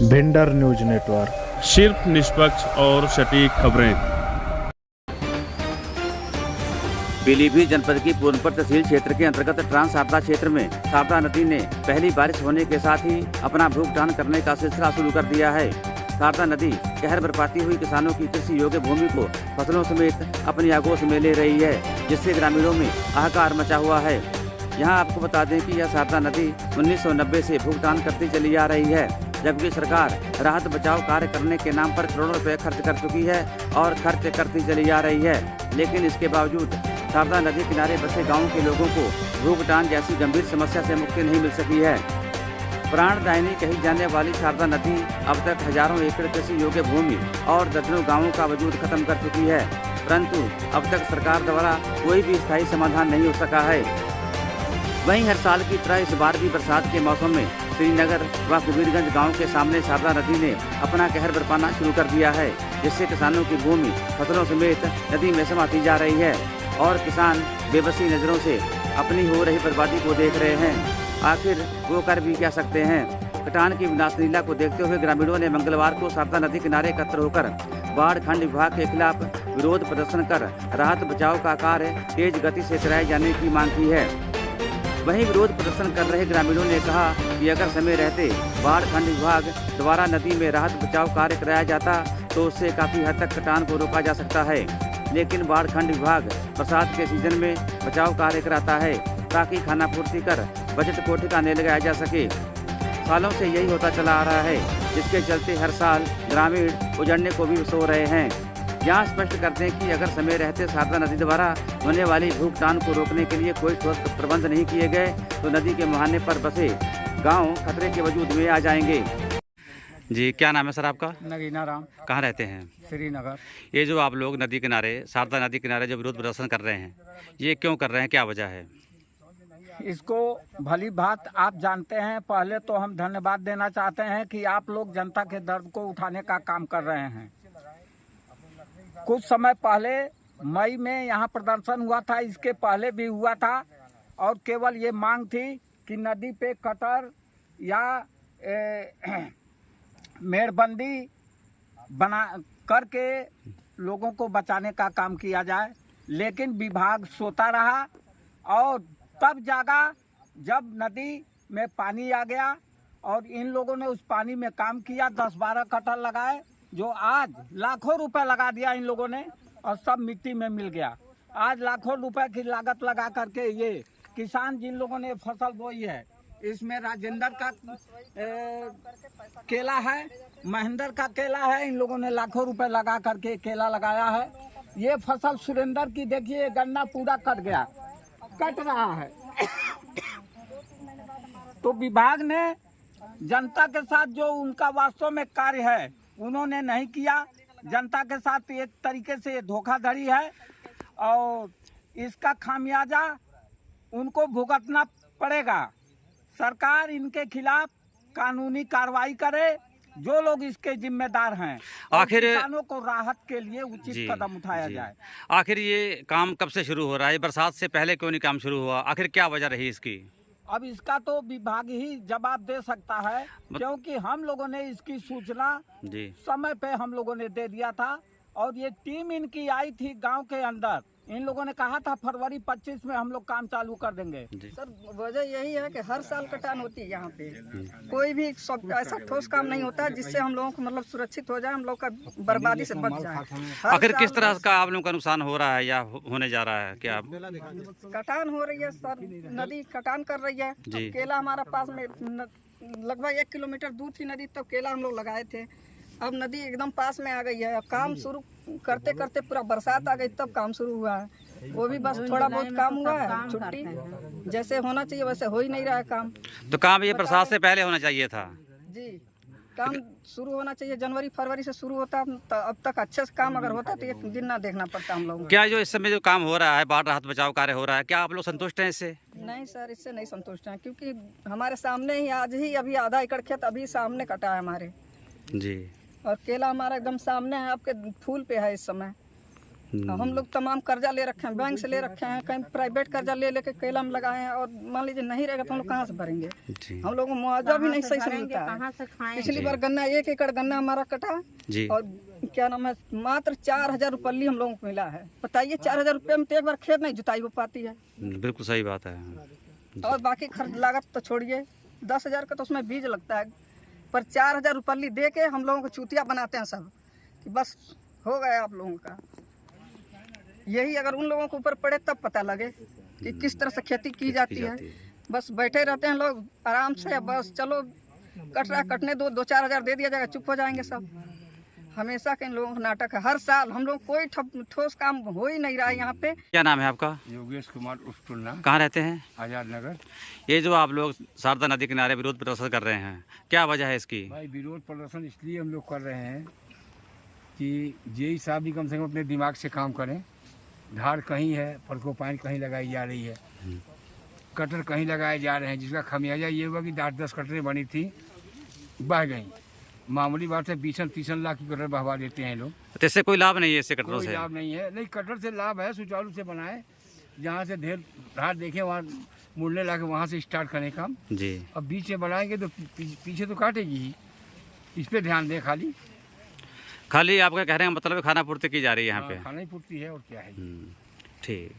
Bhinder news network, सिर्फ निष्पक्ष और सटीक खबरें। पीलीभीत जनपद की पूर्णपुर तहसील क्षेत्र के अंतर्गत ट्रांस शारदा क्षेत्र में शारदा नदी ने पहली बारिश होने के साथ ही अपना भूगतान करने का सिलसिला शुरू कर दिया है। शारदा नदी कहर बरपाती हुई किसानों की कृषि योग्य भूमि को फसलों समेत अपनी आगोश में ले रही है, जिससे ग्रामीणों में हाहाकार मचा हुआ है। यहाँ आपको बता दें कि यह शारदा नदी 1990 से भुगतान करती चली आ रही है, जबकि सरकार राहत बचाव कार्य करने के नाम पर करोड़ों रुपए खर्च कर चुकी है और खर्च करती चली आ रही है। लेकिन इसके बावजूद शारदा नदी किनारे बसे गाँव के लोगों को भूगतान जैसी गंभीर समस्या से मुक्ति नहीं मिल सकी है। प्राणदायिनी कही जाने वाली शारदा नदी अब तक हजारों एकड़ कृषि योग्य भूमि और दर्जनों गाँवों का वजूद खत्म कर चुकी है, परंतु अब तक सरकार द्वारा कोई भी स्थायी समाधान नहीं हो सका है। वहीं हर साल की तरह इस बार भी बरसात के मौसम में श्रीनगर व कबीरगंज गांव के सामने शारदा नदी ने अपना कहर बरपाना शुरू कर दिया है, जिससे किसानों की भूमि फसलों समेत नदी में समाती जा रही है और किसान बेबसी नजरों से अपनी हो रही बर्बादी को देख रहे हैं। आखिर वो कर भी क्या सकते हैं। कटान की विनाश लीला को देखते हुए ग्रामीणों ने मंगलवार को शारदा नदी किनारे एकत्र होकर बाढ़ खंड विभाग के खिलाफ विरोध प्रदर्शन कर राहत बचाव का कार्य तेज गति से कराए जाने की मांग की है। वहीं विरोध प्रदर्शन कर रहे ग्रामीणों ने कहा कि अगर समय रहते बाढ़ खंड विभाग द्वारा नदी में राहत बचाव कार्य कराया जाता तो उससे काफी हद तक कटान को रोका जा सकता है, लेकिन बाढ़ खंड विभाग बरसात के सीजन में बचाव कार्य कराता है ताकि खाना पूर्ति कर बजट को ठिकाने लगाया जा सके। सालों से यही होता चला आ रहा है, जिसके चलते हर साल ग्रामीण उजड़ने को भी सो रहे हैं। यहाँ स्पष्ट करते हैं कि अगर समय रहते शारदा नदी द्वारा होने वाली भुगतान को रोकने के लिए कोई ठोस प्रबंध नहीं किए गए तो नदी के मुहाने पर बसे गांव खतरे के वजूद में आ जाएंगे। जी, क्या नाम है सर आपका? नगीना राम। कहाँ रहते हैं? श्रीनगर। ये जो आप लोग नदी किनारे शारदा नदी किनारे जो विरोध प्रदर्शन कर रहे हैं, ये क्यों कर रहे हैं, क्या वजह है? इसको भली बात आप जानते हैं। पहले तो हम धन्यवाद देना चाहते हैं कि आप लोग जनता के दर्द को उठाने का काम कर रहे हैं। कुछ समय पहले मई में यहाँ प्रदर्शन हुआ था, इसके पहले भी हुआ था और केवल ये मांग थी कि नदी पे कटर या मेड़बंदी बना करके लोगों को बचाने का काम किया जाए, लेकिन विभाग सोता रहा और तब जागा जब नदी में पानी आ गया और इन लोगों ने उस पानी में काम किया। 10-12 कटर लगाए जो आज लाखों रुपए लगा दिया इन लोगों ने और सब मिट्टी में मिल गया। आज लाखों रुपए की लागत लगा करके ये किसान जिन लोगों ने फसल बोई है, इसमें राजेंद्र का केला है, महेंद्र का केला है, इन लोगों ने लाखों रुपए लगा करके केला लगाया है। ये फसल सुरेंद्र की देखिए, गन्ना पूरा कट रहा है। तो विभाग ने जनता के साथ जो उनका वास्तव में कार्य है उन्होंने नहीं किया। जनता के साथ एक तरीके से धोखाधड़ी है और इसका खामियाजा उनको भुगतना पड़ेगा। सरकार इनके खिलाफ कानूनी कार्रवाई करे, जो लोग इसके जिम्मेदार हैं, आखिर किसानों को राहत के लिए उचित कदम उठाया जाए। आखिर ये काम कब से शुरू हो रहा है? बरसात से पहले क्यों नहीं काम शुरू हुआ? आखिर क्या वजह रही इसकी? अब इसका तो विभाग ही जवाब दे सकता है, क्योंकि हम लोगों ने इसकी सूचना समय पे हम लोगों ने दे दिया था और ये टीम इनकी आई थी गांव के अंदर। इन लोगों ने कहा था फरवरी 25 में हम लोग काम चालू कर देंगे। सर, वजह यही है कि हर साल कटान होती है यहाँ पे, कोई भी ऐसा ठोस काम नहीं होता जिससे हम लोगों को मतलब सुरक्षित हो जाए, हम लोग का बर्बादी से बच जाए। आखिर किस तरह का आप लोगों का नुकसान हो रहा है या होने जा रहा है? क्या कटान हो रही है सर, नदी कटान कर रही है। केला हमारा पास में लगभग 1 किलोमीटर दूर थी नदी, तब केला हम लोग लगाए थे। अब नदी एकदम पास में आ गई है। अब काम शुरू करते करते पूरा बरसात आ गई, तब काम शुरू हुआ है। वो भी बस थोड़ा बहुत काम हुआ है, छुट्टी जैसे होना चाहिए वैसे हो ही नहीं रहा है काम। तो काम ये बरसात से पहले होना चाहिए था। जी, काम शुरू होना चाहिए, जनवरी फरवरी से शुरू होता। तो अब तक अच्छे से काम अगर होता तो एक दिन ना देखना पड़ता हम लोग। क्या जो इस समय जो काम हो रहा है, बाढ़ राहत बचाव कार्य हो रहा है, क्या आप लोग संतुष्ट हैं इससे? नहीं सर, इससे नहीं संतुष्ट हैं, क्योंकि हमारे सामने ही आज ही अभी आधा एकड़ खेत अभी सामने कटा है हमारे जी, और केला हमारा एकदम सामने है, आपके फूल पे है इस समय। हम लोग तमाम कर्जा ले रखे हैं, बैंक से ले रखे हैं, कहीं प्राइवेट कर्जा ले लेके केला में लगाए हैं, और मान लीजिए नहीं रहेगा तो हम लोग कहाँ से भरेंगे। जी हम लोग को मुआवजा भी नहीं सही से मिलता है। पिछली बार गन्ना 1 एकड़ गन्ना हमारा कटा, जी और क्या नाम है, मात्र 4,000 रुपये हम लोगों को मिला है। बताइए 4,000 रुपये में तो एक बार खेत नहीं जुताई हो पाती है, बिल्कुल सही बात है। और बाकी खर्च लागत तो छोड़िए, 10,000 का तो उसमें बीज लगता है, पर 4,000 रुपये दे के हम लोगों को चूतिया बनाते हैं सब कि बस हो गया आप लोगों का। यही अगर उन लोगों के ऊपर पड़े तब पता लगे कि किस तरह से खेती की जाती है। बस बैठे रहते हैं लोग आराम से, बस चलो कट रहा कटने दो, 2-4 हज़ार दे दिया जाएगा, चुप हो जाएंगे सब। हमेशा के इन लोगों का नाटक है, हर साल हम लोग कोई ठोस काम हो ही नहीं रहा है यहाँ पे। क्या नाम है आपका? योगेश कुमार उर्फ कहाँ रहते हैं? आजाद नगर। ये जो आप लोग शारदा नदी किनारे विरोध प्रदर्शन कर रहे हैं, क्या वजह है इसकी? भाई विरोध प्रदर्शन इसलिए हम लोग कर रहे हैं कि जेई साहब भी कम से कम अपने दिमाग से काम करें। धार कहीं है, फर्कोपाइन कहीं लगाई जा रही है, कटर कहीं लगाए जा रहे हैं, जिसका खमियाजा ये हुआ कि 8-10 कटरें बनी थी बह गई। मामूली बात है, 20-30 लाख की कटर बहवा देते हैं लोग। तो इससे कोई लाभ नहीं है? इससे कटरों कोई से लाभ नहीं है। नहीं, कटर से लाभ है, सुचारू से बनाए, जहाँ से ढेर धार देखें वहाँ मुड़ने लाके वहाँ से स्टार्ट करें काम। जी अब बीच में बनाएंगे तो पीछे तो काटेगी ही, इस पे ध्यान दें। खाली आपका कहने का मतलब है खाना पूर्ति की जा रही है यहाँ पे? खाना ही पूर्ति है और क्या है। ठीक।